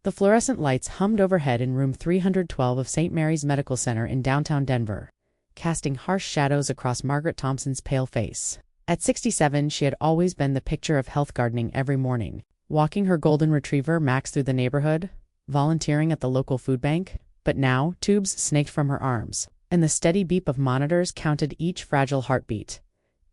The fluorescent lights hummed overhead in room 312 of St. Mary's Medical Center in downtown Denver, casting harsh shadows across Margaret Thompson's pale face. At 67, she had always been the picture of health gardening every morning, walking her golden retriever Max through the neighborhood, volunteering at the local food bank. But now, tubes snaked from her arms, and the steady beep of monitors counted each fragile heartbeat.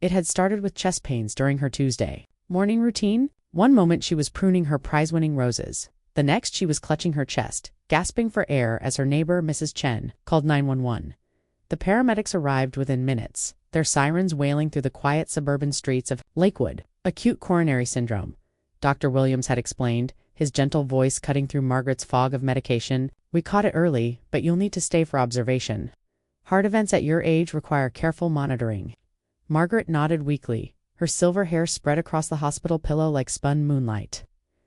It had started with chest pains during her Tuesday morning routine. One moment she was pruning her prize-winning roses. The next she was clutching her chest, gasping for air as her neighbor, Mrs. Chen, called 911. The paramedics arrived within minutes, their sirens wailing through the quiet suburban streets of Lakewood. Acute coronary syndrome, Dr. Williams had explained, his gentle voice cutting through Margaret's fog of medication. We caught it early, but you'll need to stay for observation. Heart events at your age require careful monitoring. Margaret nodded weakly, her silver hair spread across the hospital pillow like spun moonlight.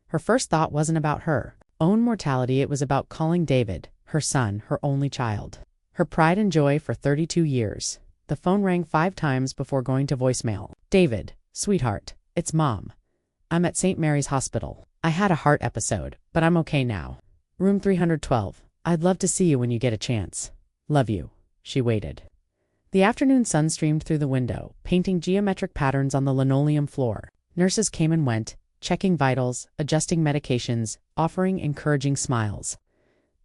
Her first thought wasn't about her own mortality, it was about calling David, her son, her only child. Her pride and joy for 32 years. The phone rang 5 times before going to voicemail. David, sweetheart, it's Mom. I'm at St. Mary's Hospital. I had a heart episode, but I'm okay now. Room 312. I'd love to see you when you get a chance. Love you. She waited. The afternoon sun streamed through the window, painting geometric patterns on the linoleum floor. Nurses came and went, checking vitals, adjusting medications, offering encouraging smiles.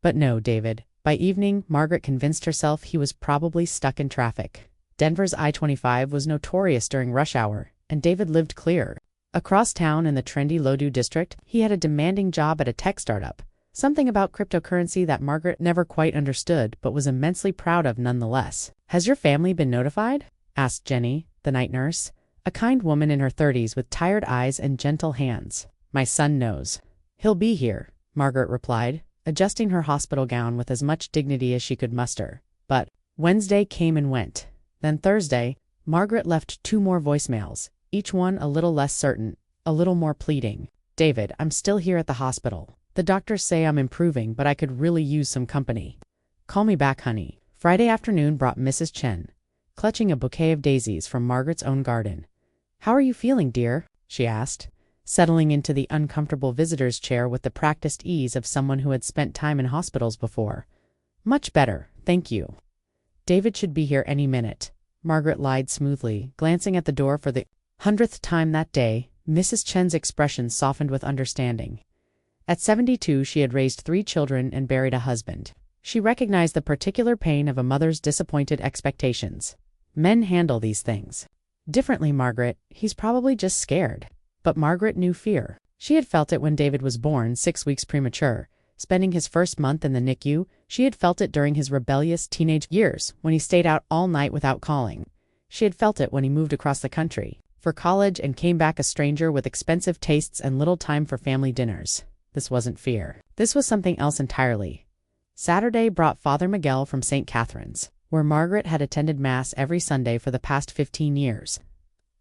But no, David. By evening, Margaret convinced herself he was probably stuck in traffic. Denver's I-25 was notorious during rush hour, and David lived clear. Across town in the trendy Lodoo district, he had a demanding job at a tech startup, something about cryptocurrency that Margaret never quite understood but was immensely proud of nonetheless. Has your family been notified? Asked Jenny, the night nurse, a kind woman in her 30s with tired eyes and gentle hands. My son knows. He'll be here, Margaret replied, adjusting her hospital gown with as much dignity as she could muster. But Wednesday came and went. Then Thursday, Margaret left 2 more voicemails, each one a little less certain, a little more pleading. David, I'm still here at the hospital. The doctors say I'm improving, but I could really use some company. Call me back, honey. Friday afternoon brought Mrs. Chen, clutching a bouquet of daisies from Margaret's own garden. How are you feeling, dear? She asked, settling into the uncomfortable visitor's chair with the practiced ease of someone who had spent time in hospitals before. Much better, thank you. David should be here any minute, Margaret lied smoothly, glancing at the door for the 100th time that day. Mrs. Chen's expression softened with understanding. At 72, she had raised 3 children and buried a husband. She recognized the particular pain of a mother's disappointed expectations. Men handle these things differently, Margaret. He's probably just scared. But Margaret knew fear. She had felt it when David was born 6 weeks premature, spending his first month in the NICU. She had felt it during his rebellious teenage years, when he stayed out all night without calling. She had felt it when he moved across the country for college and came back a stranger with expensive tastes and little time for family dinners. This wasn't fear. This was something else entirely. Saturday brought Father Miguel from St. Catherine's, where Margaret had attended Mass every Sunday for the past 15 years.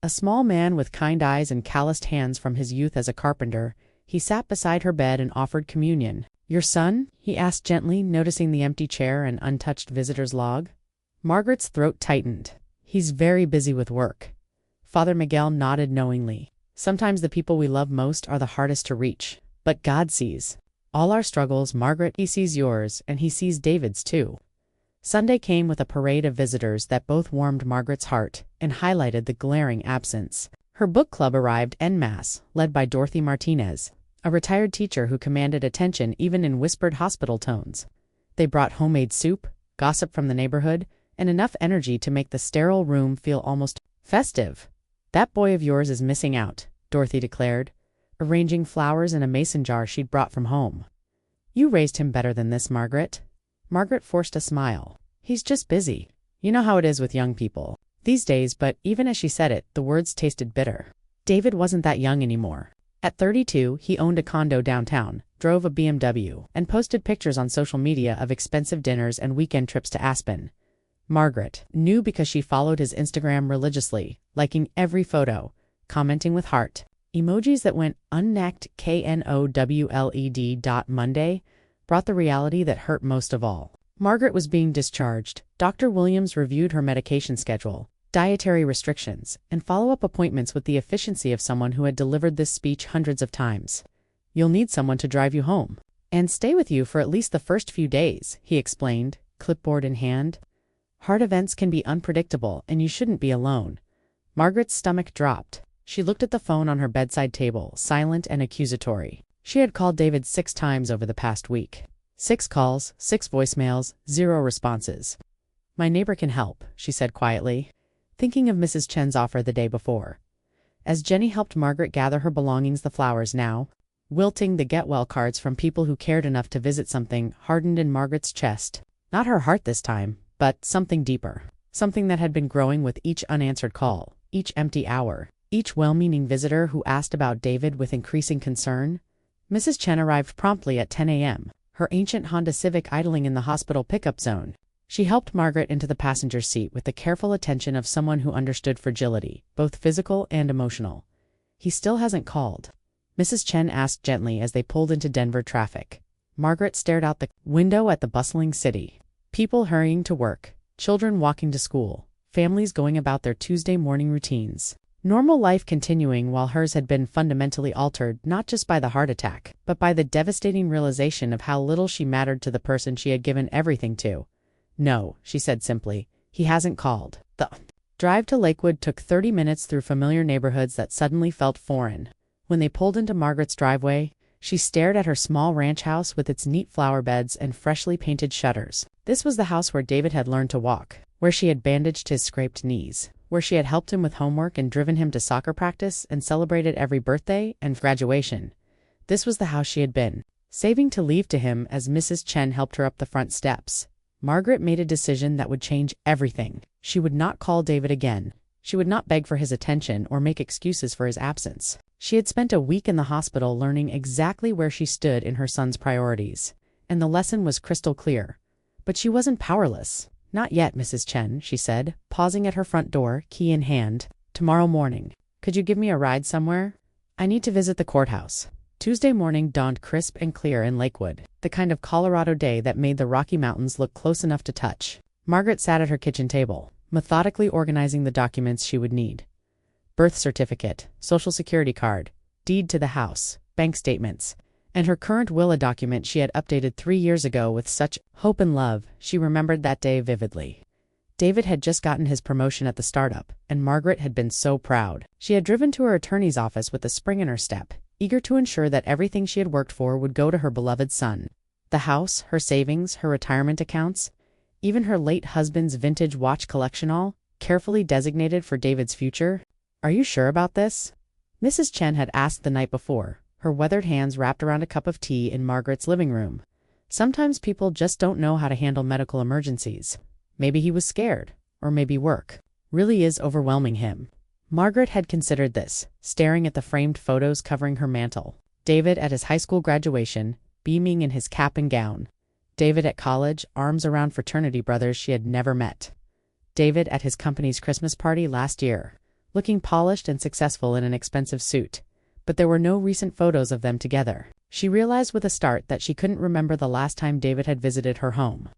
A small man with kind eyes and calloused hands from his youth as a carpenter, he sat beside her bed and offered communion. Your son? He asked gently, noticing the empty chair and untouched visitor's log. Margaret's throat tightened. He's very busy with work. Father Miguel nodded knowingly. Sometimes the people we love most are the hardest to reach. But God sees all our struggles, Margaret. He sees yours, and he sees David's too. Sunday came with a parade of visitors that both warmed Margaret's heart and highlighted the glaring absence. Her book club arrived en masse, led by Dorothy Martinez, a retired teacher who commanded attention even in whispered hospital tones. They brought homemade soup, gossip from the neighborhood, and enough energy to make the sterile room feel almost festive. That boy of yours is missing out, Dorothy declared, arranging flowers in a mason jar she'd brought from home. You raised him better than this, Margaret. Margaret forced a smile. He's just busy. You know how it is with young people these days, but even as she said it, the words tasted bitter. David wasn't that young anymore. At 32, he owned a condo downtown, drove a BMW, and posted pictures on social media of expensive dinners and weekend trips to Aspen. Margaret knew because she followed his Instagram religiously, liking every photo, commenting with heart emojis that went unnacked. KNOWLED. Monday brought the reality that hurt most of all. Margaret was being discharged. Dr. Williams reviewed her medication schedule, dietary restrictions, and follow-up appointments with the efficiency of someone who had delivered this speech hundreds of times. You'll need someone to drive you home. "And stay with you for at least the first few days," he explained, clipboard in hand. "Heart events can be unpredictable, and you shouldn't be alone." Margaret's stomach dropped. She looked at the phone on her bedside table, silent and accusatory. She had called David 6 times over the past week. 6 calls, 6 voicemails, 0 responses. "My neighbor can help," she said quietly, thinking of Mrs. Chen's offer the day before. As Jenny helped Margaret gather her belongings, the flowers now wilting, the get-well cards from people who cared enough to visit, something hardened in Margaret's chest. Not her heart this time, but something deeper. Something that had been growing with each unanswered call, each empty hour, each well-meaning visitor who asked about David with increasing concern. Mrs. Chen arrived promptly at 10 a.m., her ancient Honda Civic idling in the hospital pickup zone. She helped Margaret into the passenger seat with the careful attention of someone who understood fragility, both physical and emotional. "He still hasn't called?" Mrs. Chen asked gently as they pulled into Denver traffic. Margaret stared out the window at the bustling city. People hurrying to work, children walking to school, families going about their Tuesday morning routines. Normal life continuing while hers had been fundamentally altered not just by the heart attack, but by the devastating realization of how little she mattered to the person she had given everything to. "No," she said simply. "He hasn't called." The drive to Lakewood took 30 minutes through familiar neighborhoods that suddenly felt foreign. When they pulled into Margaret's driveway, she stared at her small ranch house with its neat flower beds and freshly painted shutters. This was the house where David had learned to walk, where she had bandaged his scraped knees, where she had helped him with homework and driven him to soccer practice and celebrated every birthday and graduation. This was the house she had been saving to leave to him as Mrs. Chen helped her up the front steps. Margaret made a decision that would change everything. She would not call David again. She would not beg for his attention or make excuses for his absence. She had spent a week in the hospital learning exactly where she stood in her son's priorities, and the lesson was crystal clear. But she wasn't powerless. "Not yet, Mrs. Chen," she said, pausing at her front door, key in hand. "Tomorrow morning. Could you give me a ride somewhere? I need to visit the courthouse." Tuesday morning dawned crisp and clear in Lakewood, the kind of Colorado day that made the Rocky Mountains look close enough to touch. Margaret sat at her kitchen table, methodically organizing the documents she would need. Birth certificate, social security card, deed to the house, bank statements, and her current will, a document she had updated 3 years ago with such hope and love. She remembered that day vividly. David had just gotten his promotion at the startup, and Margaret had been so proud. She had driven to her attorney's office with a spring in her step, eager to ensure that everything she had worked for would go to her beloved son. The house, her savings, her retirement accounts, even her late husband's vintage watch collection, all carefully designated for David's future. "Are you sure about this?" Mrs. Chen had asked the night before, her weathered hands wrapped around a cup of tea in Margaret's living room. Sometimes people just don't know how to handle medical emergencies. Maybe he was scared, or maybe work really is overwhelming him. Margaret had considered this, staring at the framed photos covering her mantel. David at his high school graduation, beaming in his cap and gown. David at college, arms around fraternity brothers she had never met. David at his company's Christmas party last year, looking polished and successful in an expensive suit. But there were no recent photos of them together. She realized with a start that she couldn't remember the last time David had visited her home.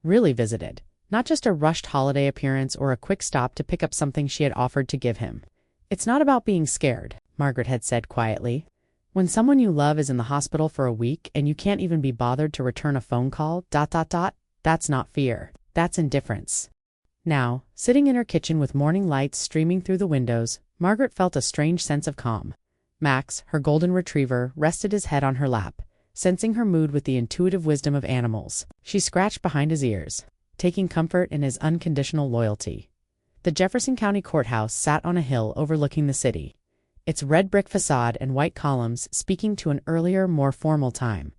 Really visited. Not just a rushed holiday appearance or a quick stop to pick up something she had offered to give him. "It's not about being scared," Margaret had said quietly. "When someone you love is in the hospital for a week and you can't even be bothered to return a phone call, that's not fear. That's indifference." Now, sitting in her kitchen with morning lights streaming through the windows, Margaret felt a strange sense of calm. Max, her golden retriever, rested his head on her lap, sensing her mood with the intuitive wisdom of animals. She scratched behind his ears, taking comfort in his unconditional loyalty. The Jefferson County Courthouse sat on a hill overlooking the city, its red brick facade and white columns speaking to an earlier, more formal time.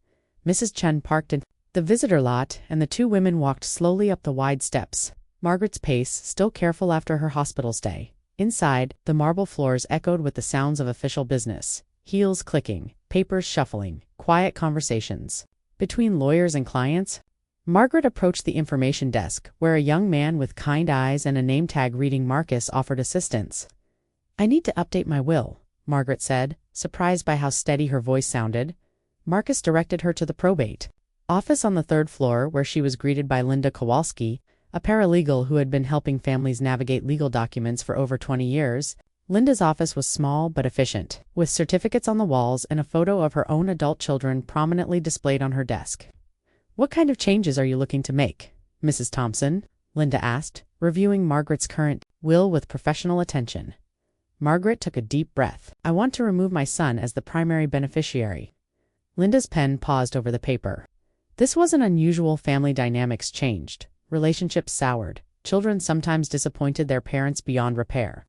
Mrs. Chen parked in the visitor lot, and the two women walked slowly up the wide steps, Margaret's pace still careful after her hospital stay. Inside, the marble floors echoed with the sounds of official business, heels clicking, papers shuffling, quiet conversations between lawyers and clients. Margaret approached the information desk, where a young man with kind eyes and a name tag reading Marcus offered assistance. "I need to update my will," Margaret said, surprised by how steady her voice sounded. Marcus directed her to the probate office on the 3rd floor, where she was greeted by Linda Kowalski, a paralegal who had been helping families navigate legal documents for over 20 years. Linda's office was small but efficient, with certificates on the walls and a photo of her own adult children prominently displayed on her desk. "What kind of changes are you looking to make, Mrs. Thompson?" Linda asked, reviewing Margaret's current will with professional attention. Margaret took a deep breath. "I want to remove my son as the primary beneficiary." Linda's pen paused over the paper. This wasn't unusual. Family dynamics changed. Relationships soured. Children sometimes disappointed their parents beyond repair.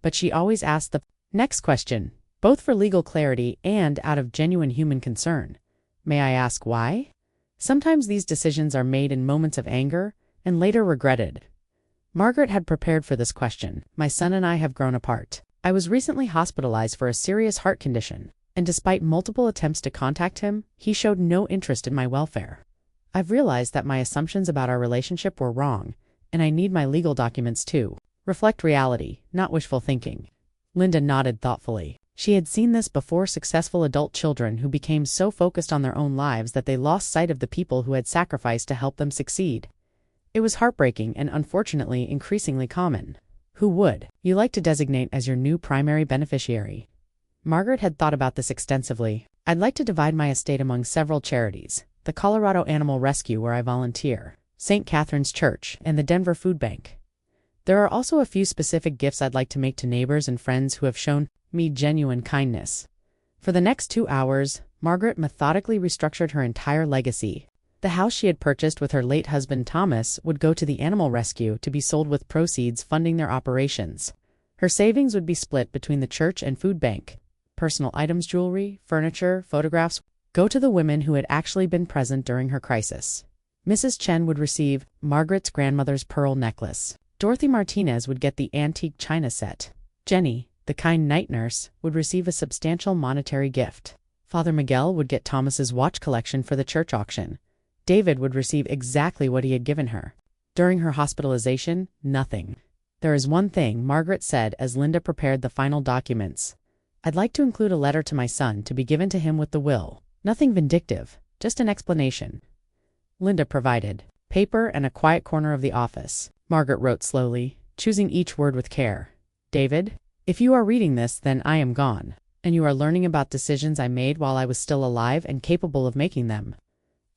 But she always asked the next question, both for legal clarity and out of genuine human concern. "May I ask why?" Sometimes these decisions are made in moments of anger and later regretted. Margaret had prepared for this question. "My son and I have grown apart. I was recently hospitalized for a serious heart condition, and despite multiple attempts to contact him, he showed no interest in my welfare. I've realized that my assumptions about our relationship were wrong, and I need my legal documents to reflect reality, not wishful thinking." Linda nodded thoughtfully. She had seen this before: successful adult children who became so focused on their own lives that they lost sight of the people who had sacrificed to help them succeed. It was heartbreaking and unfortunately increasingly common. "Who would you like to designate as your new primary beneficiary?" Margaret had thought about this extensively. "I'd like to divide my estate among several charities: the Colorado Animal Rescue, where I volunteer, St. Catherine's Church, and the Denver Food Bank. There are also a few specific gifts I'd like to make to neighbors and friends who have shown me genuine kindness." For the next 2 hours, Margaret methodically restructured her entire legacy. The house she had purchased with her late husband Thomas would go to the animal rescue to be sold, with proceeds funding their operations. Her savings would be split between the church and food bank. Personal items, jewelry, furniture, photographs, go to the women who had actually been present during her crisis. Mrs. Chen would receive Margaret's grandmother's pearl necklace. Dorothy Martinez would get the antique china set. Jenny, the kind night nurse, would receive a substantial monetary gift. Father Miguel would get Thomas's watch collection for the church auction. David would receive exactly what he had given her. During her hospitalization, nothing. "There is one thing," Margaret said as Linda prepared the final documents. "I'd like to include a letter to my son to be given to him with the will. Nothing vindictive, just an explanation." Linda provided paper and a quiet corner of the office. Margaret wrote slowly, choosing each word with care. "David, if you are reading this, then I am gone, and you are learning about decisions I made while I was still alive and capable of making them.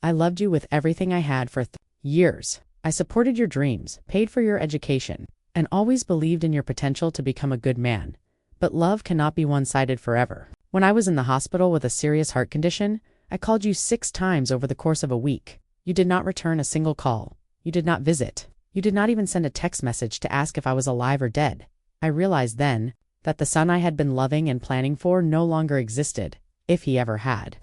I loved you with everything I had for years. I supported your dreams, paid for your education, and always believed in your potential to become a good man. But love cannot be one-sided forever. When I was in the hospital with a serious heart condition, I called you 6 times over the course of a week. You did not return a single call. You did not visit. You did not even send a text message to ask if I was alive or dead. I realized then that the son I had been loving and planning for no longer existed, if he ever had.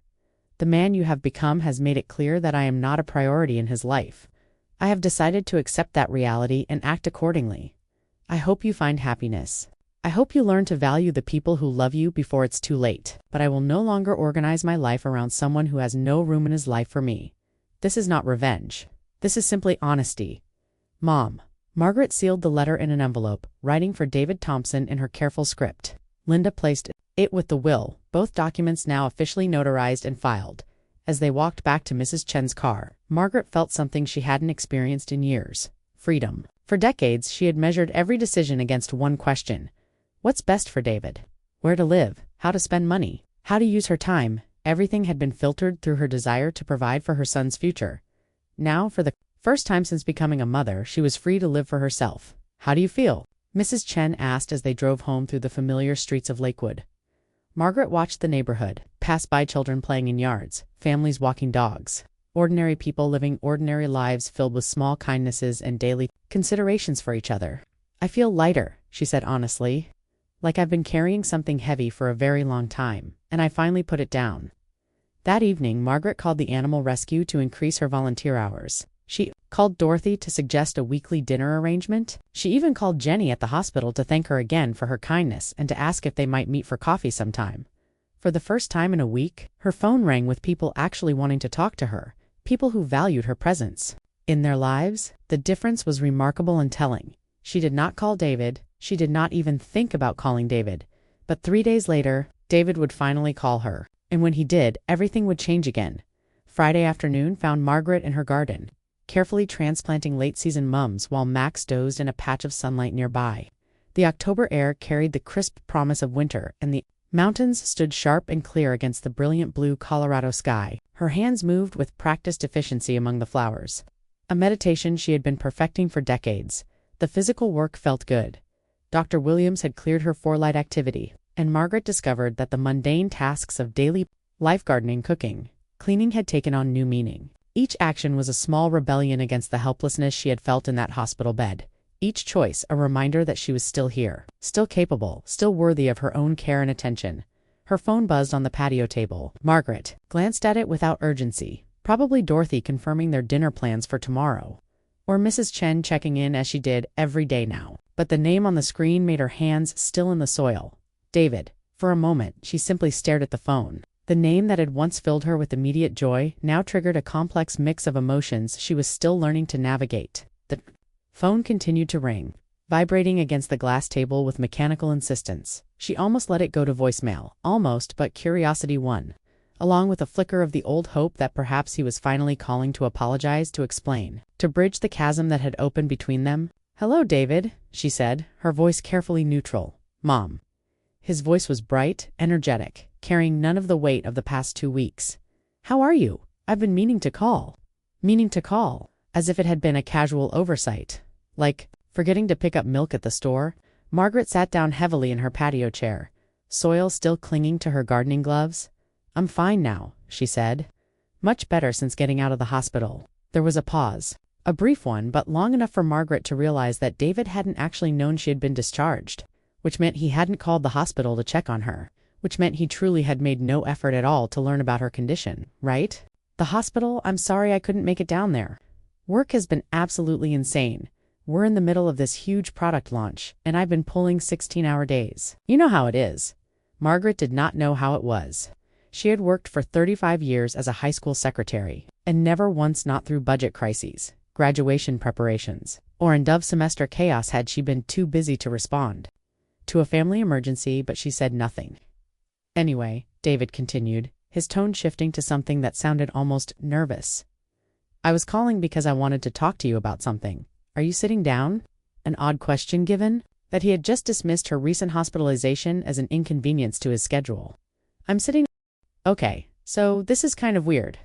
The man you have become has made it clear that I am not a priority in his life. I have decided to accept that reality and act accordingly. I hope you find happiness. I hope you learn to value the people who love you before it's too late. But I will no longer organize my life around someone who has no room in his life for me. This is not revenge. This is simply honesty. Mom." Margaret sealed the letter in an envelope, writing for David Thompson in her careful script. Linda placed it with the will, both documents now officially notarized and filed. As they walked back to Mrs. Chen's car, Margaret felt something she hadn't experienced in years: freedom. For decades, she had measured every decision against one question: what's best for David? Where to live? How to spend money? How to use her time? Everything had been filtered through her desire to provide for her son's future. Now, for the first time since becoming a mother, she was free to live for herself. "How do you feel?" Mrs. Chen asked as they drove home through the familiar streets of Lakewood. Margaret watched the neighborhood, passed by children playing in yards, families walking dogs, ordinary people living ordinary lives filled with small kindnesses and daily considerations for each other. "I feel lighter," she said honestly, "like I've been carrying something heavy for a very long time, and I finally put it down." That evening, Margaret called the animal rescue to increase her volunteer hours. She called Dorothy to suggest a weekly dinner arrangement. She even called Jenny at the hospital to thank her again for her kindness and to ask if they might meet for coffee sometime. For the first time in a week, her phone rang with people actually wanting to talk to her, people who valued her presence in their lives. The difference was remarkable and telling. She did not call David. She did not even think about calling David. But 3 days later, David would finally call her. And when he did, everything would change again. Friday afternoon found Margaret in her garden, carefully transplanting late-season mums while Max dozed in a patch of sunlight nearby. The October air carried the crisp promise of winter, and the mountains stood sharp and clear against the brilliant blue Colorado sky. Her hands moved with practiced efficiency among the flowers. A meditation she had been perfecting for decades. The physical work felt good. Dr. Williams had cleared her for light activity, and Margaret discovered that the mundane tasks of daily life, gardening, cooking, cleaning, had taken on new meaning. Each action was a small rebellion against the helplessness she had felt in that hospital bed. Each choice a reminder that she was still here, still capable, still worthy of her own care and attention. Her phone buzzed on the patio table. Margaret glanced at it without urgency. Probably Dorothy confirming their dinner plans for tomorrow. Or Mrs. Chen checking in as she did every day now. But the name on the screen made her hands still in the soil. David. For a moment, she simply stared at the phone. The name that had once filled her with immediate joy now triggered a complex mix of emotions she was still learning to navigate. The phone continued to ring, vibrating against the glass table with mechanical insistence. She almost let it go to voicemail. Almost, but curiosity won, along with a flicker of the old hope that perhaps he was finally calling to apologize, to explain, to bridge the chasm that had opened between them. "Hello, David," she said, her voice carefully neutral. "Mom." His voice was bright, energetic, carrying none of the weight of the past 2 weeks. "How are you? I've been meaning to call." Meaning to call, as if it had been a casual oversight. Like forgetting to pick up milk at the store. Margaret sat down heavily in her patio chair, soil still clinging to her gardening gloves. "I'm fine now," she said. "Much better since getting out of the hospital." There was a pause. A brief one, but long enough for Margaret to realize that David hadn't actually known she had been discharged, which meant he hadn't called the hospital to check on her, which meant he truly had made no effort at all to learn about her condition, right? "The hospital? I'm sorry I couldn't make it down there. Work has been absolutely insane. We're in the middle of this huge product launch, and I've been pulling 16-hour days. You know how it is." Margaret did not know how it was. She had worked for 35 years as a high school secretary, and never once, not through budget crises, graduation preparations, or end of semester chaos, had she been too busy to respond to a family emergency, but she said nothing. "Anyway," David continued, his tone shifting to something that sounded almost nervous. "I was calling because I wanted to talk to you about something. Are you sitting down?" An odd question, given that he had just dismissed her recent hospitalization as an inconvenience to his schedule. "I'm sitting." "Okay, so this is kind of weird.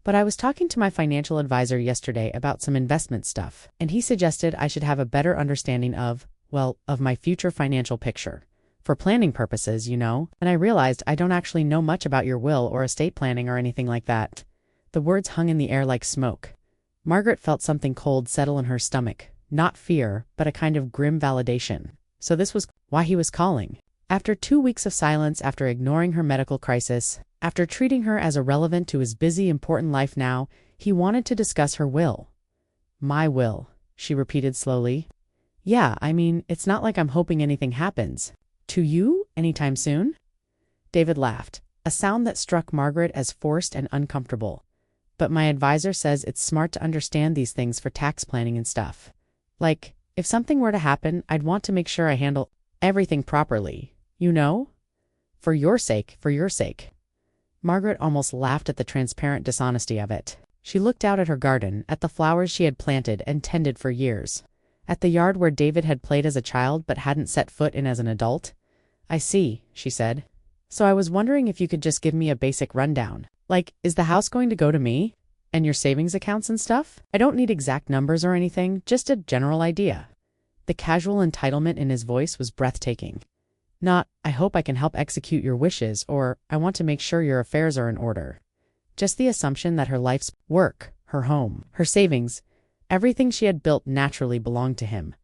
But I was talking to my financial advisor yesterday about some investment stuff, and he suggested I should have a better understanding of my future financial picture. For planning purposes, you know, and I realized I don't actually know much about your will or estate planning or anything like that." The words hung in the air like smoke. Margaret felt something cold settle in her stomach. Not fear, but a kind of grim validation. So this was why he was calling. After 2 weeks of silence, after ignoring her medical crisis, after treating her as irrelevant to his busy, important life now, he wanted to discuss her will. "My will," she repeated slowly. "Yeah, I mean, it's not like I'm hoping anything happens. To you, anytime soon?" David laughed, a sound that struck Margaret as forced and uncomfortable. "But my advisor says it's smart to understand these things for tax planning and stuff. Like, if something were to happen, I'd want to make sure I handle everything properly. You know? For your sake, for your sake." Margaret almost laughed at the transparent dishonesty of it. She looked out at her garden, at the flowers she had planted and tended for years, at the yard where David had played as a child but hadn't set foot in as an adult. "I see," she said. "So I was wondering if you could just give me a basic rundown. Like, is the house going to go to me? And your savings accounts and stuff? I don't need exact numbers or anything, just a general idea." The casual entitlement in his voice was breathtaking. Not, "I hope I can help execute your wishes," or "I want to make sure your affairs are in order." Just the assumption that her life's work, her home, her savings, everything she had built naturally belonged to him.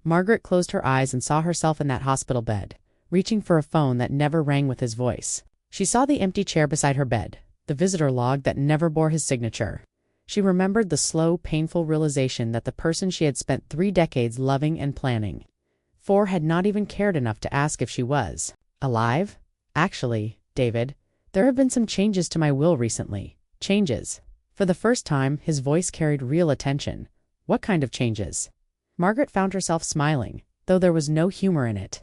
Margaret closed her eyes and saw herself in that hospital bed, reaching for a phone that never rang with his voice. She saw the empty chair beside her bed, the visitor log that never bore his signature. She remembered the slow, painful realization that the person she had spent 3 decades loving and planning for had not even cared enough to ask if she was alive. "Actually, David, there have been some changes to my will recently." "Changes?" For the first time, his voice carried real attention. "What kind of changes?" Margaret found herself smiling, though there was no humor in it.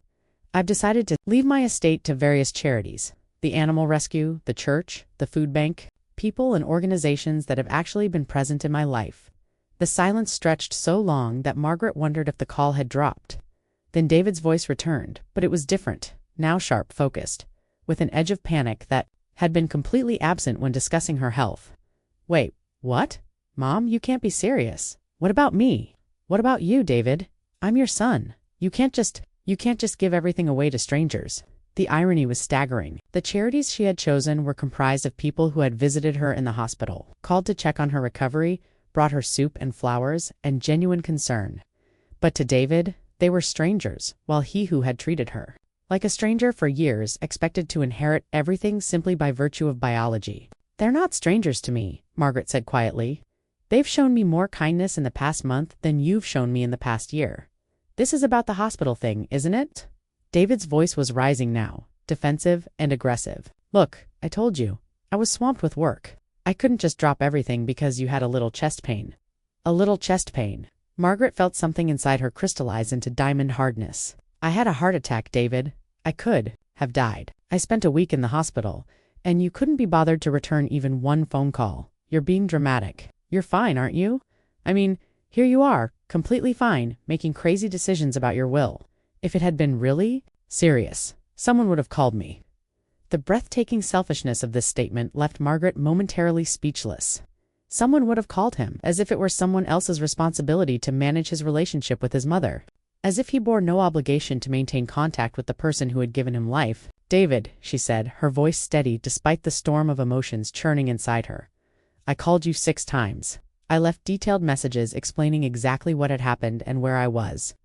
"I've decided to leave my estate to various charities. The animal rescue, the church, the food bank, people and organizations that have actually been present in my life." The silence stretched so long that Margaret wondered if the call had dropped. Then David's voice returned, but it was different, now sharp, focused, with an edge of panic that had been completely absent when discussing her health. Wait, what? Mom, you can't be serious. What about me? What about you, David? I'm your son. You can't just give everything away to strangers. The irony was staggering. The charities she had chosen were comprised of people who had visited her in the hospital, called to check on her recovery, brought her soup and flowers, and genuine concern. But to David, they were strangers, while he who had treated her like a stranger for years expected to inherit everything simply by virtue of biology. They're not strangers to me, Margaret said quietly. They've shown me more kindness in the past month than you've shown me in the past year. This is about the hospital thing, isn't it? David's voice was rising now, defensive and aggressive. Look, I told you, I was swamped with work. I couldn't just drop everything because you had a little chest pain. A little chest pain. Margaret felt something inside her crystallize into diamond hardness. I had a heart attack, David. I could have died. I spent a week in the hospital, and you couldn't be bothered to return even one phone call. You're being dramatic. You're fine, aren't you? I mean, here you are, completely fine, making crazy decisions about your will. If it had been really serious, someone would have called me. The breathtaking selfishness of this statement left Margaret momentarily speechless. Someone would have called him, as if it were someone else's responsibility to manage his relationship with his mother. As if he bore no obligation to maintain contact with the person who had given him life. David, she said, her voice steady despite the storm of emotions churning inside her. I called you 6 times. I left detailed messages explaining exactly what had happened and where I was.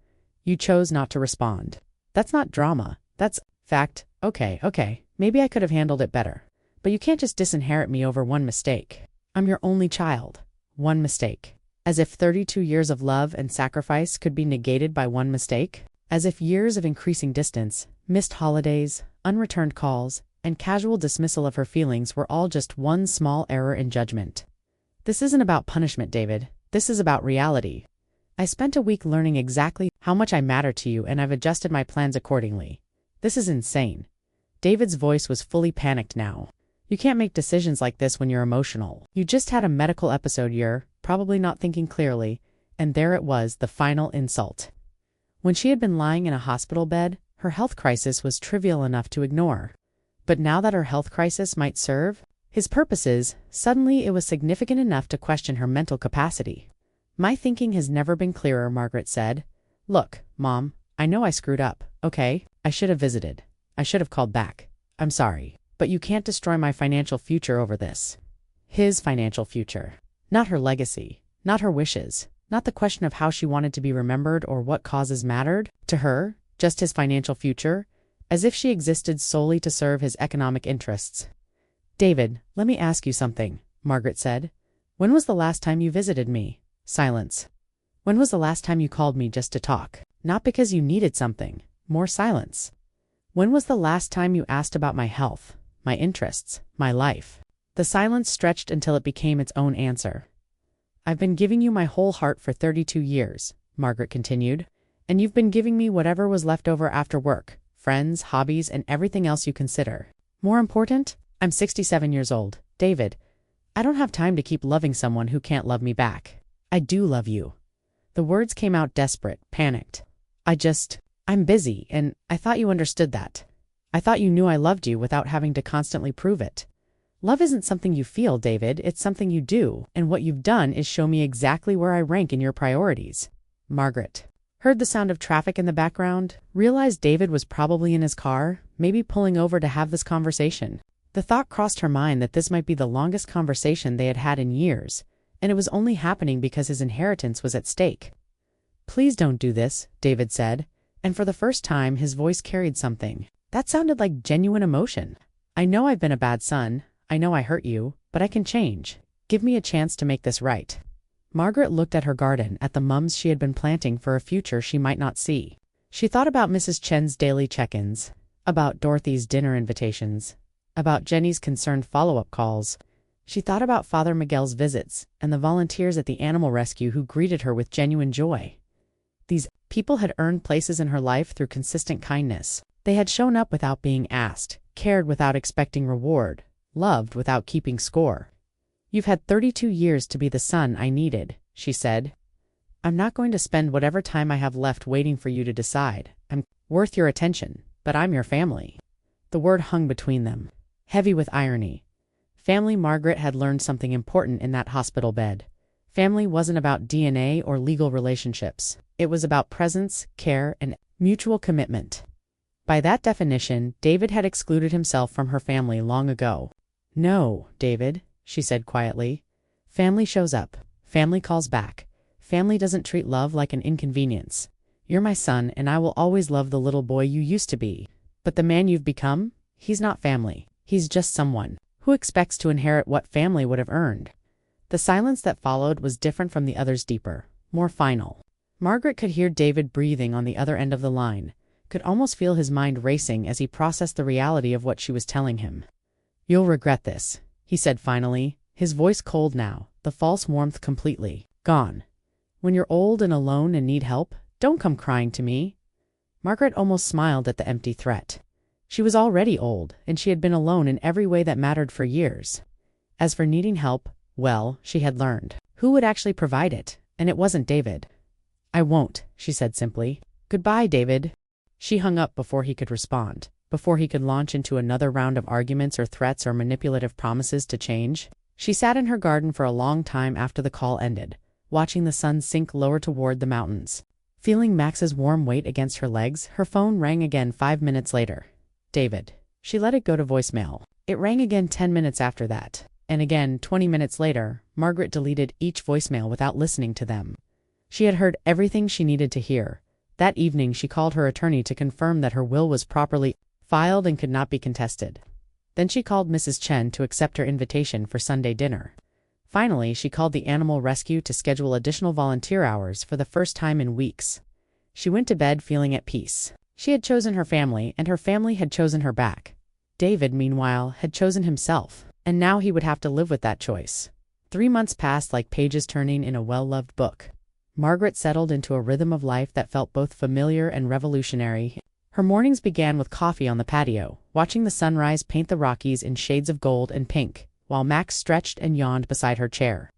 You chose not to respond. That's not drama. That's fact. Okay. Maybe I could have handled it better. But you can't just disinherit me over one mistake. I'm your only child. One mistake. As if 32 years of love and sacrifice could be negated by one mistake. As if years of increasing distance, missed holidays, unreturned calls, and casual dismissal of her feelings were all just one small error in judgment. This isn't about punishment, David. This is about reality. I spent a week learning exactly how much I matter to you, and I've adjusted my plans accordingly. This is insane. David's voice was fully panicked now. You can't make decisions like this when you're emotional. You just had a medical episode, you're probably not thinking clearly, and there it was, the final insult. When she had been lying in a hospital bed, her health crisis was trivial enough to ignore. But now that her health crisis might serve his purposes, suddenly it was significant enough to question her mental capacity. My thinking has never been clearer, Margaret said. Look, Mom, I know I screwed up, okay? I should have visited. I should have called back. I'm sorry. But you can't destroy my financial future over this. His financial future. Not her legacy. Not her wishes. Not the question of how she wanted to be remembered or what causes mattered. To her, just his financial future, as if she existed solely to serve his economic interests. David, let me ask you something, Margaret said. When was the last time you visited me? Silence. When was the last time you called me just to talk? Not because you needed something. More silence. When was the last time you asked about my health? My interests, my life? The silence stretched until it became its own answer. I've been giving you my whole heart for 32 years, Margaret continued, and you've been giving me whatever was left over after work, friends, hobbies, and everything else you consider. More important, I'm 67 years old. David, I don't have time to keep loving someone who can't love me back. I do love you. The words came out desperate, panicked. I'm busy, and I thought you understood that. I thought you knew I loved you without having to constantly prove it. Love isn't something you feel, David, it's something you do, and what you've done is show me exactly where I rank in your priorities. Margaret heard the sound of traffic in the background, realized David was probably in his car, maybe pulling over to have this conversation. The thought crossed her mind that this might be the longest conversation they had had in years, and it was only happening because his inheritance was at stake. Please don't do this, David said, and for the first time his voice carried something. That sounded like genuine emotion. I know I've been a bad son. I know I hurt you, but I can change. Give me a chance to make this right. Margaret looked at her garden, at the mums she had been planting for a future she might not see. She thought about Mrs. Chen's daily check-ins, about Dorothy's dinner invitations, about Jenny's concerned follow-up calls. She thought about Father Miguel's visits and the volunteers at the animal rescue who greeted her with genuine joy. These people had earned places in her life through consistent kindness. They had shown up without being asked, cared without expecting reward, loved without keeping score. You've had 32 years to be the son I needed, she said. I'm not going to spend whatever time I have left waiting for you to decide. I'm worth your attention, but I'm your family. The word hung between them, heavy with irony. Family. Margaret had learned something important in that hospital bed. Family wasn't about DNA or legal relationships. It was about presence, care, and mutual commitment. By that definition, David had excluded himself from her family long ago. No, David, she said quietly. Family shows up. Family calls back. Family doesn't treat love like an inconvenience. You're my son, and I will always love the little boy you used to be. But the man you've become, he's not family. He's just someone who expects to inherit what family would have earned. The silence that followed was different from the others, deeper, more final. Margaret could hear David breathing on the other end of the line, could almost feel his mind racing as he processed the reality of what she was telling him. You'll regret this, he said finally, his voice cold now, the false warmth completely gone. When you're old and alone and need help, don't come crying to me. Margaret almost smiled at the empty threat. She was already old, and she had been alone in every way that mattered for years. As for needing help, well, she had learned who would actually provide it, and it wasn't David. I won't, she said simply. Goodbye, David. She hung up before he could respond, before he could launch into another round of arguments or threats or manipulative promises to change. She sat in her garden for a long time after the call ended, watching the sun sink lower toward the mountains. Feeling Max's warm weight against her legs, her phone rang again 5 minutes later. David. She let it go to voicemail. It rang again 10 minutes after that, and again 20 minutes later. Margaret deleted each voicemail without listening to them. She had heard everything she needed to hear. That evening she called her attorney to confirm that her will was properly filed and could not be contested. Then she called Mrs. Chen to accept her invitation for Sunday dinner. Finally, she called the animal rescue to schedule additional volunteer hours for the first time in weeks. She went to bed feeling at peace. She had chosen her family, and her family had chosen her back. David, meanwhile, had chosen himself, and now he would have to live with that choice. 3 months passed like pages turning in a well-loved book. Margaret settled into a rhythm of life that felt both familiar and revolutionary. Her mornings began with coffee on the patio, watching the sunrise paint the Rockies in shades of gold and pink, while Max stretched and yawned beside her chair.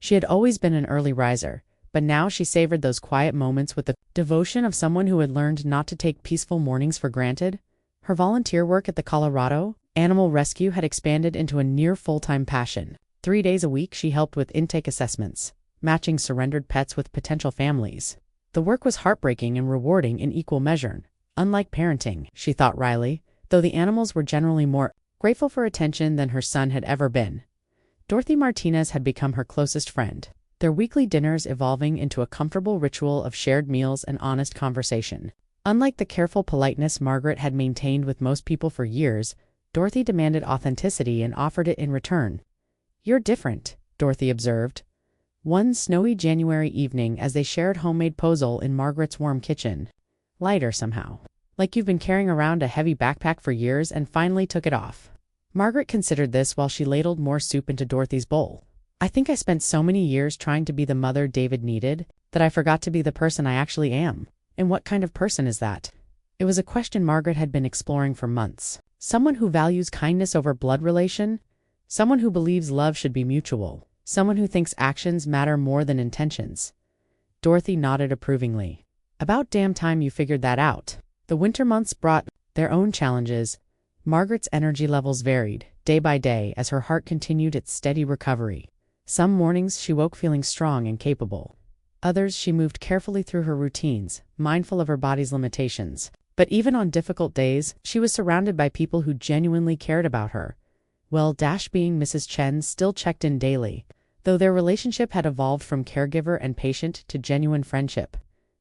She had always been an early riser, but now she savored those quiet moments with the devotion of someone who had learned not to take peaceful mornings for granted. Her volunteer work at the Colorado Animal Rescue had expanded into a near full-time passion. 3 days a week she helped with intake assessments, matching surrendered pets with potential families. The work was heartbreaking and rewarding in equal measure. Unlike parenting, she thought wryly, though the animals were generally more grateful for attention than her son had ever been. Dorothy Martinez had become her closest friend, their weekly dinners evolving into a comfortable ritual of shared meals and honest conversation. Unlike the careful politeness Margaret had maintained with most people for years, Dorothy demanded authenticity and offered it in return. You're different, Dorothy observed. One snowy January evening as they shared homemade pozole in Margaret's warm kitchen. Lighter somehow. Like you've been carrying around a heavy backpack for years and finally took it off. Margaret considered this while she ladled more soup into Dorothy's bowl. I think I spent so many years trying to be the mother David needed that I forgot to be the person I actually am. And what kind of person is that? It was a question Margaret had been exploring for months. Someone who values kindness over blood relation? Someone who believes love should be mutual? Someone who thinks actions matter more than intentions? Dorothy nodded approvingly. About damn time you figured that out. The winter months brought their own challenges. Margaret's energy levels varied, day by day, as her heart continued its steady recovery. Some mornings she woke feeling strong and capable. Others she moved carefully through her routines, mindful of her body's limitations. But even on difficult days, she was surrounded by people who genuinely cared about her. Being Mrs. Chen still checked in daily, though their relationship had evolved from caregiver and patient to genuine friendship.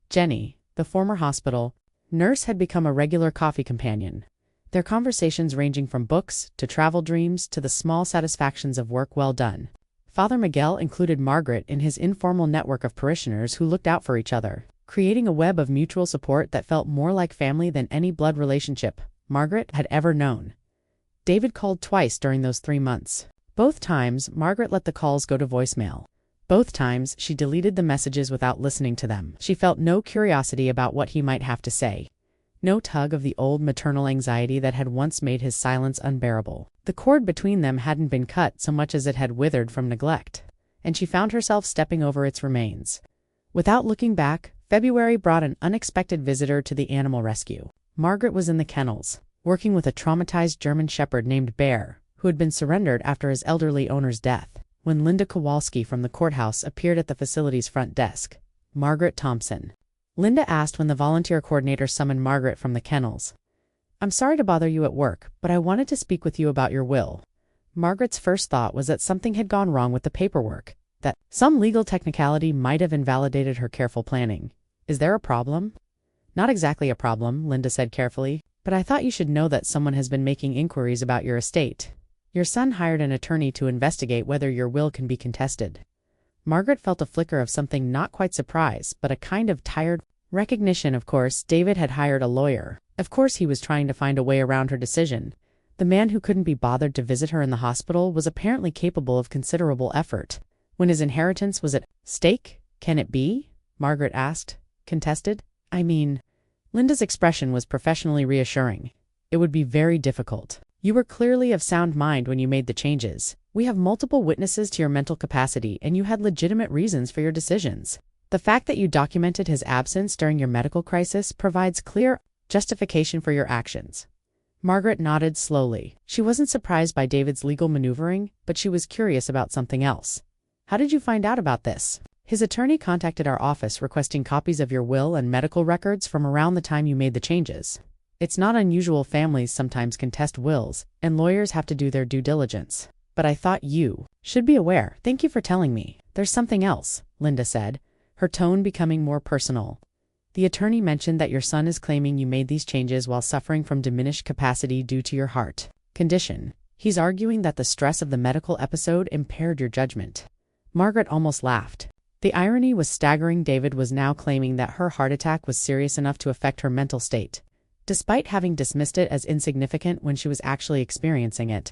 Jenny, the former hospital nurse, had become a regular coffee companion. Their conversations ranging from books to travel dreams to the small satisfactions of work well done. Father Miguel included Margaret in his informal network of parishioners who looked out for each other, creating a web of mutual support that felt more like family than any blood relationship Margaret had ever known. David called twice during those 3 months. Both times, Margaret let the calls go to voicemail. Both times, she deleted the messages without listening to them. She felt no curiosity about what he might have to say. No tug of the old maternal anxiety that had once made his silence unbearable. The cord between them hadn't been cut so much as it had withered from neglect, and she found herself stepping over its remains. Without looking back, February brought an unexpected visitor to the animal rescue. Margaret was in the kennels, working with a traumatized German shepherd named Bear, who had been surrendered after his elderly owner's death, when Linda Kowalski from the courthouse appeared at the facility's front desk. Margaret Thompson. Linda asked when the volunteer coordinator summoned Margaret from the kennels. "I'm sorry to bother you at work, but I wanted to speak with you about your will." Margaret's first thought was that something had gone wrong with the paperwork, that some legal technicality might have invalidated her careful planning. "Is there a problem?" "Not exactly a problem," Linda said carefully, "but I thought you should know that someone has been making inquiries about your estate. Your son hired an attorney to investigate whether your will can be contested." Margaret felt a flicker of something not quite surprise, but a kind of tired recognition. Of course, David had hired a lawyer. Of course he was trying to find a way around her decision. The man who couldn't be bothered to visit her in the hospital was apparently capable of considerable effort. When his inheritance was at stake? "Can it be?" Margaret asked. "Contested? I mean..." Linda's expression was professionally reassuring. "It would be very difficult. You were clearly of sound mind when you made the changes. We have multiple witnesses to your mental capacity, and you had legitimate reasons for your decisions. The fact that you documented his absence during your medical crisis provides clear justification for your actions." Margaret nodded slowly. She wasn't surprised by David's legal maneuvering, but she was curious about something else. "How did you find out about this?" "His attorney contacted our office requesting copies of your will and medical records from around the time you made the changes. It's not unusual. Families sometimes contest wills, and lawyers have to do their due diligence. But I thought you should be aware." "Thank you for telling me. There's something else," Linda said, her tone becoming more personal. "The attorney mentioned that your son is claiming you made these changes while suffering from diminished capacity due to your heart condition. He's arguing that the stress of the medical episode impaired your judgment." Margaret almost laughed. The irony was staggering. David was now claiming that her heart attack was serious enough to affect her mental state, despite having dismissed it as insignificant when she was actually experiencing it.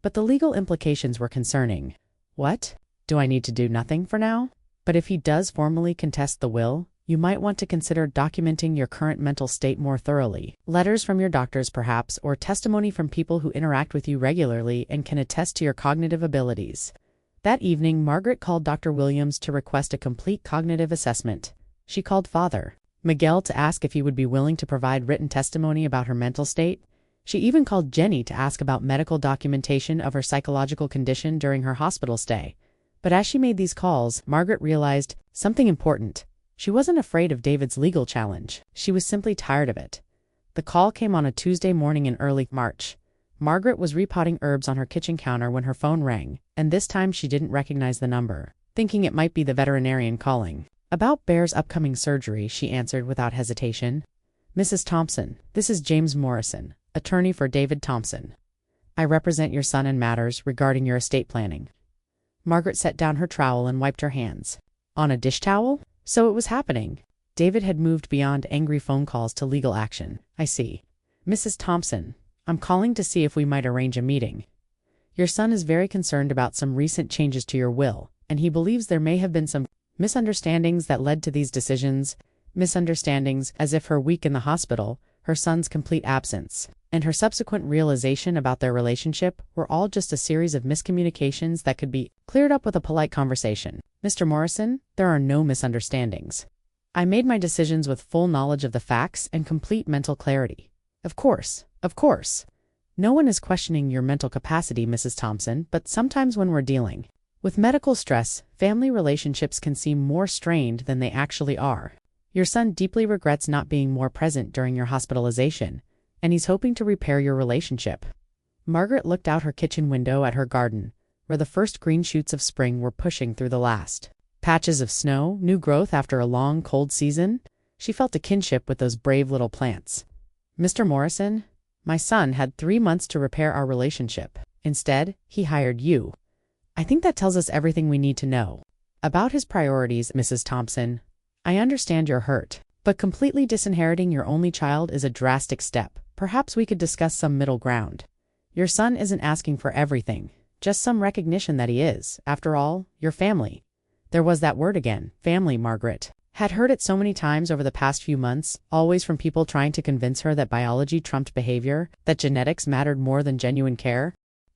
But the legal implications were concerning. "What? Do I need to do nothing for now? But if he does formally contest the will, you might want to consider documenting your current mental state more thoroughly. Letters from your doctors, perhaps, or testimony from people who interact with you regularly and can attest to your cognitive abilities." That evening, Margaret called Dr. Williams to request a complete cognitive assessment. She called Father Miguel to ask if he would be willing to provide written testimony about her mental state. She even called Jenny to ask about medical documentation of her psychological condition during her hospital stay. But as she made these calls, Margaret realized something important. She wasn't afraid of David's legal challenge. She was simply tired of it. The call came on a Tuesday morning in early March. Margaret was repotting herbs on her kitchen counter when her phone rang, and this time she didn't recognize the number, thinking it might be the veterinarian calling. "About Bear's upcoming surgery," she answered without hesitation. "Mrs. Thompson, this is James Morrison, attorney for David Thompson. I represent your son in matters regarding your estate planning." Margaret set down her trowel and wiped her hands. On a dish towel? So it was happening. David had moved beyond angry phone calls to legal action. "I see. Mrs. Thompson, I'm calling to see if we might arrange a meeting. Your son is very concerned about some recent changes to your will, and he believes there may have been some misunderstandings that led to these decisions." Misunderstandings, as if her week in the hospital, her son's complete absence, and her subsequent realization about their relationship were all just a series of miscommunications that could be cleared up with a polite conversation. "Mr. Morrison, there are no misunderstandings. I made my decisions with full knowledge of the facts and complete mental clarity." Of course. No one is questioning your mental capacity, Mrs. Thompson, but sometimes when we're dealing with medical stress, family relationships can seem more strained than they actually are. Your son deeply regrets not being more present during your hospitalization, and he's hoping to repair your relationship. Margaret looked out her kitchen window at her garden, where the first green shoots of spring were pushing through the last patches of snow, new growth after a long, cold season. She felt a kinship with those brave little plants. "Mr. Morrison, my son had 3 months to repair our relationship. Instead, he hired you. I think that tells us everything we need to know about his priorities, Mrs. Thompson. I understand you're hurt, but completely disinheriting your only child is a drastic step. Perhaps we could discuss some middle ground. Your son isn't asking for everything, just some recognition that he is, after all, your family." There was that word again, family. Margaret had heard it so many times over the past few months, always from people trying to convince her that biology trumped behavior, that genetics mattered more than genuine care.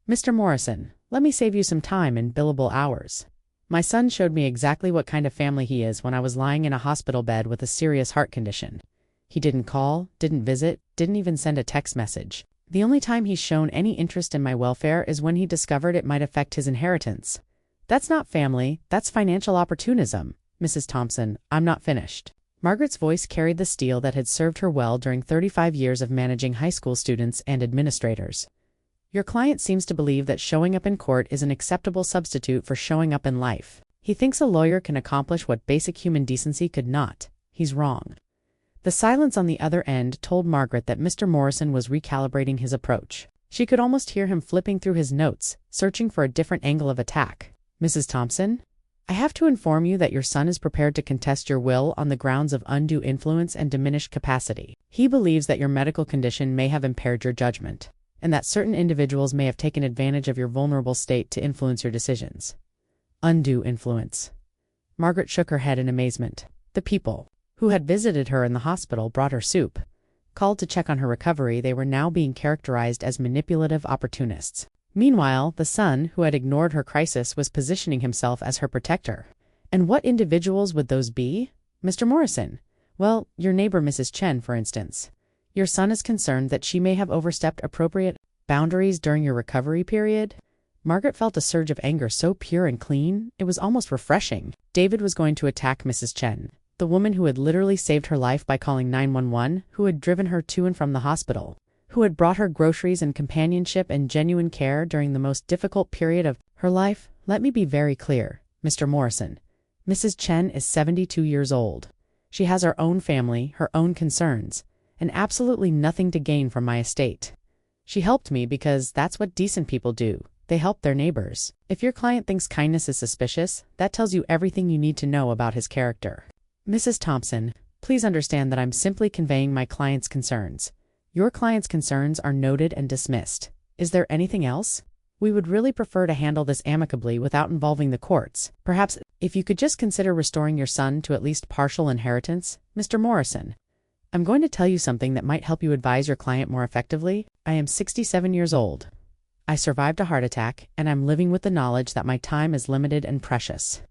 "Mr. Morrison, let me save you some time in billable hours. My son showed me exactly what kind of family he is when I was lying in a hospital bed with a serious heart condition. He didn't call, didn't visit, didn't even send a text message. The only time he's shown any interest in my welfare is when he discovered it might affect his inheritance. That's not family, that's financial opportunism. Mrs. Thompson, I'm not finished. Margaret's voice carried the steel that had served her well during 35 years of managing high school students and administrators. Your client seems to believe that showing up in court is an acceptable substitute for showing up in life. He thinks a lawyer can accomplish what basic human decency could not. He's wrong. The silence on the other end told Margaret that Mr. Morrison was recalibrating his approach. She could almost hear him flipping through his notes, searching for a different angle of attack. Mrs. Thompson, I have to inform you that your son is prepared to contest your will on the grounds of undue influence and diminished capacity. He believes that your medical condition may have impaired your judgment, and that certain individuals may have taken advantage of your vulnerable state to influence your decisions. Undue influence. Margaret shook her head in amazement. The people who had visited her in the hospital brought her soup. Called to check on her recovery, they were now being characterized as manipulative opportunists. Meanwhile, the son, who had ignored her crisis, was positioning himself as her protector. And what individuals would those be? Mr. Morrison. Well, your neighbor Mrs. Chen, for instance. Your son is concerned that she may have overstepped appropriate boundaries during your recovery period. Margaret felt a surge of anger so pure and clean, it was almost refreshing. David was going to attack Mrs. Chen, the woman who had literally saved her life by calling 911, who had driven her to and from the hospital, who had brought her groceries and companionship and genuine care during the most difficult period of her life. Let me be very clear, Mr. Morrison. Mrs. Chen is 72 years old. She has her own family, her own concerns, and absolutely nothing to gain from my estate. She helped me because that's what decent people do. They help their neighbors. If your client thinks kindness is suspicious, that tells you everything you need to know about his character. Mrs. Thompson, please understand that I'm simply conveying my client's concerns. Your client's concerns are noted and dismissed. Is there anything else? We would really prefer to handle this amicably without involving the courts. Perhaps, if you could just consider restoring your son to at least partial inheritance, Mr. Morrison. I'm going to tell you something that might help you advise your client more effectively. I am 67 years old. I survived a heart attack, and I'm living with the knowledge that my time is limited and precious.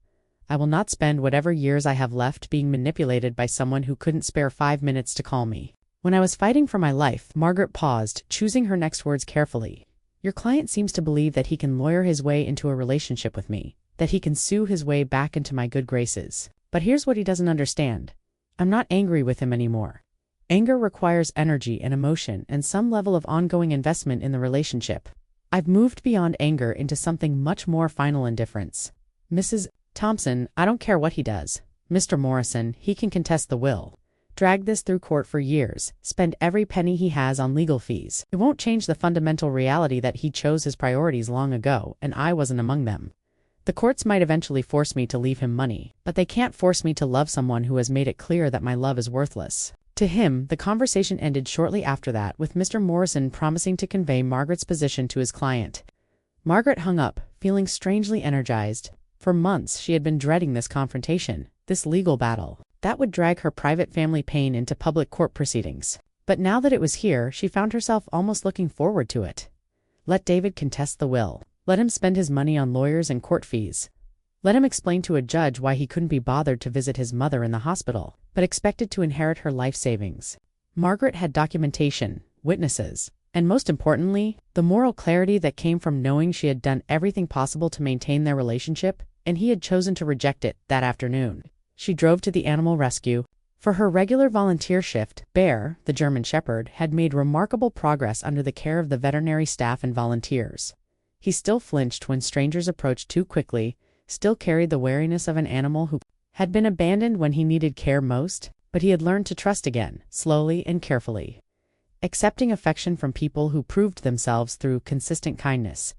I will not spend whatever years I have left being manipulated by someone who couldn't spare 5 minutes to call me. When I was fighting for my life, Margaret paused, choosing her next words carefully. Your client seems to believe that he can lawyer his way into a relationship with me, that he can sue his way back into my good graces. But here's what he doesn't understand. I'm not angry with him anymore. Anger requires energy and emotion and some level of ongoing investment in the relationship. I've moved beyond anger into something much more final indifference. Mrs. Thompson, I don't care what he does. Mr. Morrison, he can contest the will. Drag this through court for years, spend every penny he has on legal fees. It won't change the fundamental reality that he chose his priorities long ago, and I wasn't among them. The courts might eventually force me to leave him money, but they can't force me to love someone who has made it clear that my love is worthless. To him, the conversation ended shortly after that, with Mr. Morrison promising to convey Margaret's position to his client. Margaret hung up, feeling strangely energized. For months, she had been dreading this confrontation, this legal battle. That would drag her private family pain into public court proceedings. But now that it was here, she found herself almost looking forward to it. Let David contest the will. Let him spend his money on lawyers and court fees. Let him explain to a judge why he couldn't be bothered to visit his mother in the hospital, but expected to inherit her life savings. Margaret had documentation, witnesses, and most importantly, the moral clarity that came from knowing she had done everything possible to maintain their relationship, and he had chosen to reject it that afternoon. She drove to the animal rescue. For her regular volunteer shift, Bear, the German Shepherd, had made remarkable progress under the care of the veterinary staff and volunteers. He still flinched when strangers approached too quickly, still carried the wariness of an animal who had been abandoned when he needed care most, but he had learned to trust again, slowly and carefully, accepting affection from people who proved themselves through consistent kindness.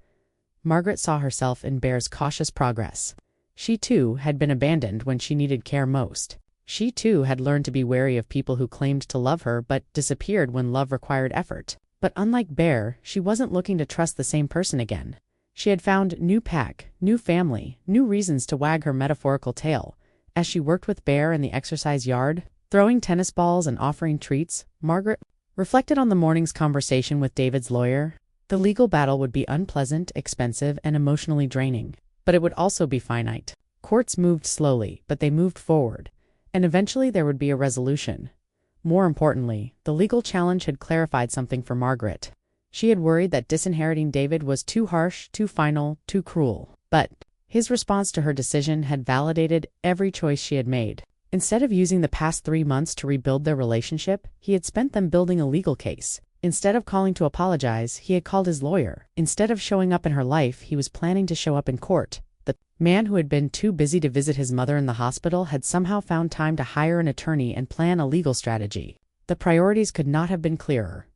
Margaret saw herself in Bear's cautious progress. She, too, had been abandoned when she needed care most. She, too, had learned to be wary of people who claimed to love her but disappeared when love required effort. But unlike Bear, she wasn't looking to trust the same person again. She had found new pack, new family, new reasons to wag her metaphorical tail. As she worked with Bear in the exercise yard, throwing tennis balls and offering treats, Margaret reflected on the morning's conversation with David's lawyer. The legal battle would be unpleasant, expensive, and emotionally draining. But it would also be finite. Courts moved slowly, but they moved forward, and eventually there would be a resolution. More importantly, the legal challenge had clarified something for Margaret. She had worried that disinheriting David was too harsh, too final, too cruel. But his response to her decision had validated every choice she had made. Instead of using the past 3 months to rebuild their relationship, he had spent them building a legal case. Instead of calling to apologize, he had called his lawyer. Instead of showing up in her life, he was planning to show up in court. The man who had been too busy to visit his mother in the hospital had somehow found time to hire an attorney and plan a legal strategy. The priorities could not have been clearer.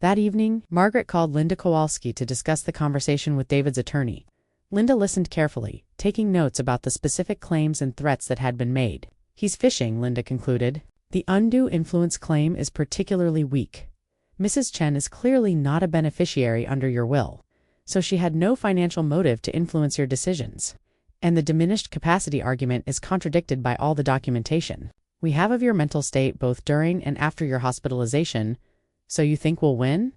That evening, Margaret called Linda Kowalski to discuss the conversation with David's attorney. Linda listened carefully, taking notes about the specific claims and threats that had been made. "He's fishing," Linda concluded. "The undue influence claim is particularly weak. Mrs. Chen is clearly not a beneficiary under your will, so she had no financial motive to influence your decisions. And the diminished capacity argument is contradicted by all the documentation we have of your mental state both during and after your hospitalization. So you think we'll win?"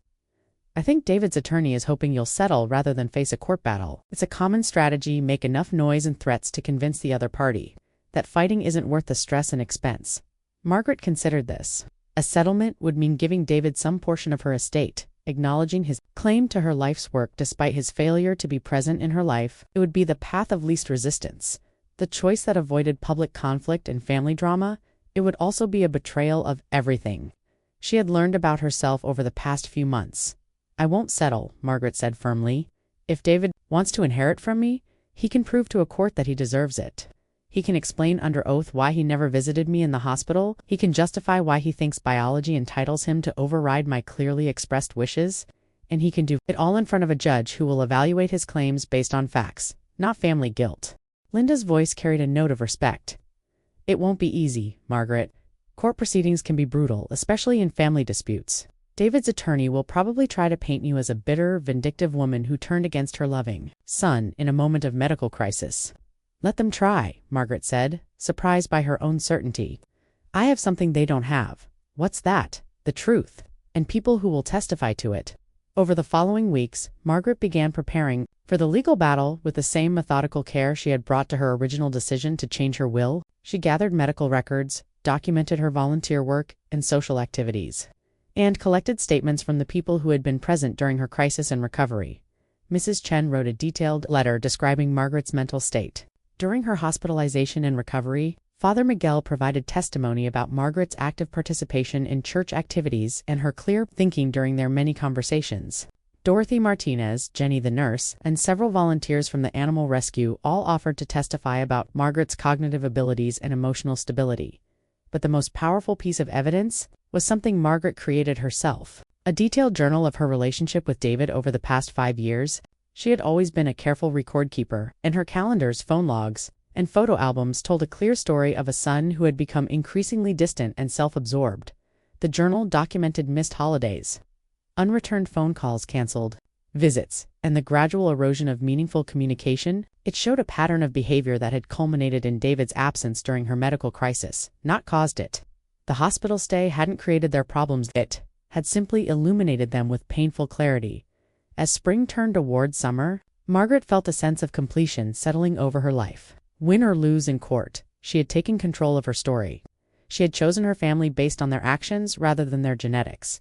"I think David's attorney is hoping you'll settle rather than face a court battle. It's a common strategy, make enough noise and threats to convince the other party that fighting isn't worth the stress and expense." Margaret considered this. A settlement would mean giving David some portion of her estate, acknowledging his claim to her life's work despite his failure to be present in her life. It would be the path of least resistance, the choice that avoided public conflict and family drama. It would also be a betrayal of everything she had learned about herself over the past few months. "I won't settle," Margaret said firmly. "If David wants to inherit from me, he can prove to a court that he deserves it. He can explain under oath why he never visited me in the hospital. He can justify why he thinks biology entitles him to override my clearly expressed wishes. And he can do it all in front of a judge who will evaluate his claims based on facts, not family guilt." Linda's voice carried a note of respect. "It won't be easy, Margaret. Court proceedings can be brutal, especially in family disputes. David's attorney will probably try to paint you as a bitter, vindictive woman who turned against her loving son in a moment of medical crisis." "Let them try," Margaret said, surprised by her own certainty. "I have something they don't have." "What's that?" "The truth, and people who will testify to it." Over the following weeks, Margaret began preparing for the legal battle with the same methodical care she had brought to her original decision to change her will. She gathered medical records, documented her volunteer work and social activities, and collected statements from the people who had been present during her crisis and recovery. Mrs. Chen wrote a detailed letter describing Margaret's mental state. During her hospitalization and recovery, Father Miguel provided testimony about Margaret's active participation in church activities and her clear thinking during their many conversations. Dorothy Martinez, Jenny the nurse, and several volunteers from the animal rescue all offered to testify about Margaret's cognitive abilities and emotional stability. But the most powerful piece of evidence was something Margaret created herself. A detailed journal of her relationship with David over the past 5 years. She had always been a careful record keeper, and her calendars, phone logs, and photo albums told a clear story of a son who had become increasingly distant and self-absorbed. The journal documented missed holidays, unreturned phone calls canceled, visits, and the gradual erosion of meaningful communication. It showed a pattern of behavior that had culminated in David's absence during her medical crisis, not caused it. The hospital stay hadn't created their problems, it had simply illuminated them with painful clarity. As spring turned toward summer, Margaret felt a sense of completion settling over her life. Win or lose in court, she had taken control of her story. She had chosen her family based on their actions rather than their genetics.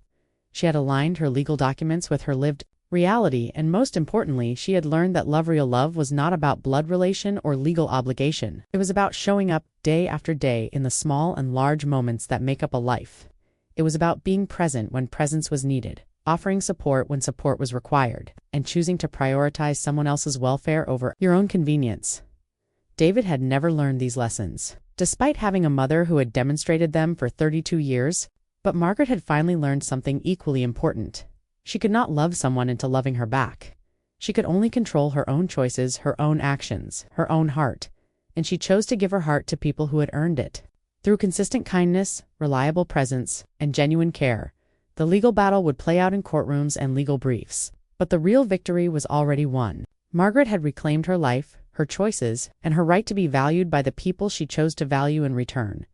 She had aligned her legal documents with her lived reality, and most importantly, she had learned that real love was not about blood relation or legal obligation. It was about showing up day after day in the small and large moments that make up a life. It was about being present when presence was needed, offering support when support was required, and choosing to prioritize someone else's welfare over your own convenience. David had never learned these lessons, despite having a mother who had demonstrated them for 32 years, but Margaret had finally learned something equally important. She could not love someone into loving her back. She could only control her own choices, her own actions, her own heart, and she chose to give her heart to people who had earned it. Through consistent kindness, reliable presence, and genuine care, the legal battle would play out in courtrooms and legal briefs. But the real victory was already won. Margaret had reclaimed her life, her choices, and her right to be valued by the people she chose to value in return.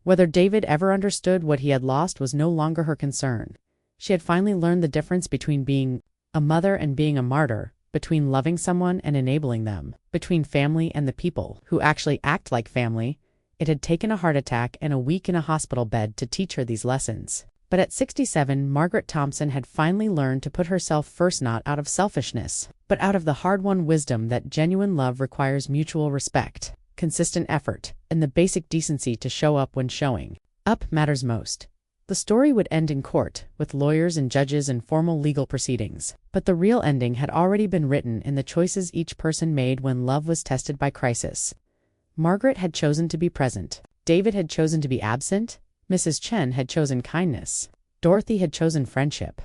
Whether David ever understood what he had lost was no longer her concern. She had finally learned the difference between being a mother and being a martyr, between loving someone and enabling them, between family and the people who actually act like family. It had taken a heart attack and a week in a hospital bed to teach her these lessons. But at 67, Margaret Thompson had finally learned to put herself first, not out of selfishness, but out of the hard-won wisdom that genuine love requires mutual respect, consistent effort, and the basic decency to show up when showing up matters most. The story would end in court, with lawyers and judges and formal legal proceedings. But the real ending had already been written in the choices each person made when love was tested by crisis. Margaret had chosen to be present. David had chosen to be absent. Mrs. Chen had chosen kindness. Dorothy had chosen friendship.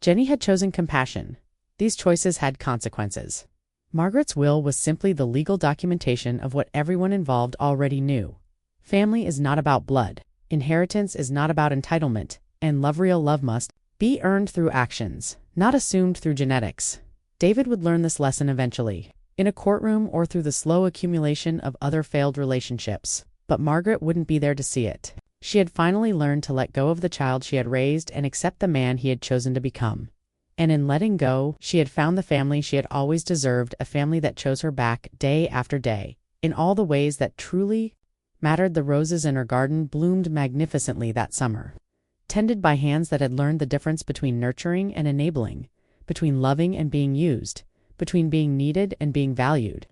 Jenny had chosen compassion. These choices had consequences. Margaret's will was simply the legal documentation of what everyone involved already knew. Family is not about blood. Inheritance is not about entitlement, and real love must be earned through actions, not assumed through genetics. David would learn this lesson eventually, in a courtroom or through the slow accumulation of other failed relationships, but Margaret wouldn't be there to see it. She had finally learned to let go of the child she had raised and accept the man he had chosen to become. And in letting go, she had found the family she had always deserved, a family that chose her back day after day, in all the ways that truly mattered. The roses in her garden bloomed magnificently that summer, tended by hands that had learned the difference between nurturing and enabling, between loving and being used, between being needed and being valued.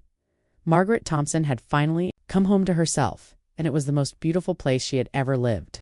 Margaret Thompson had finally come home to herself, and it was the most beautiful place she had ever lived.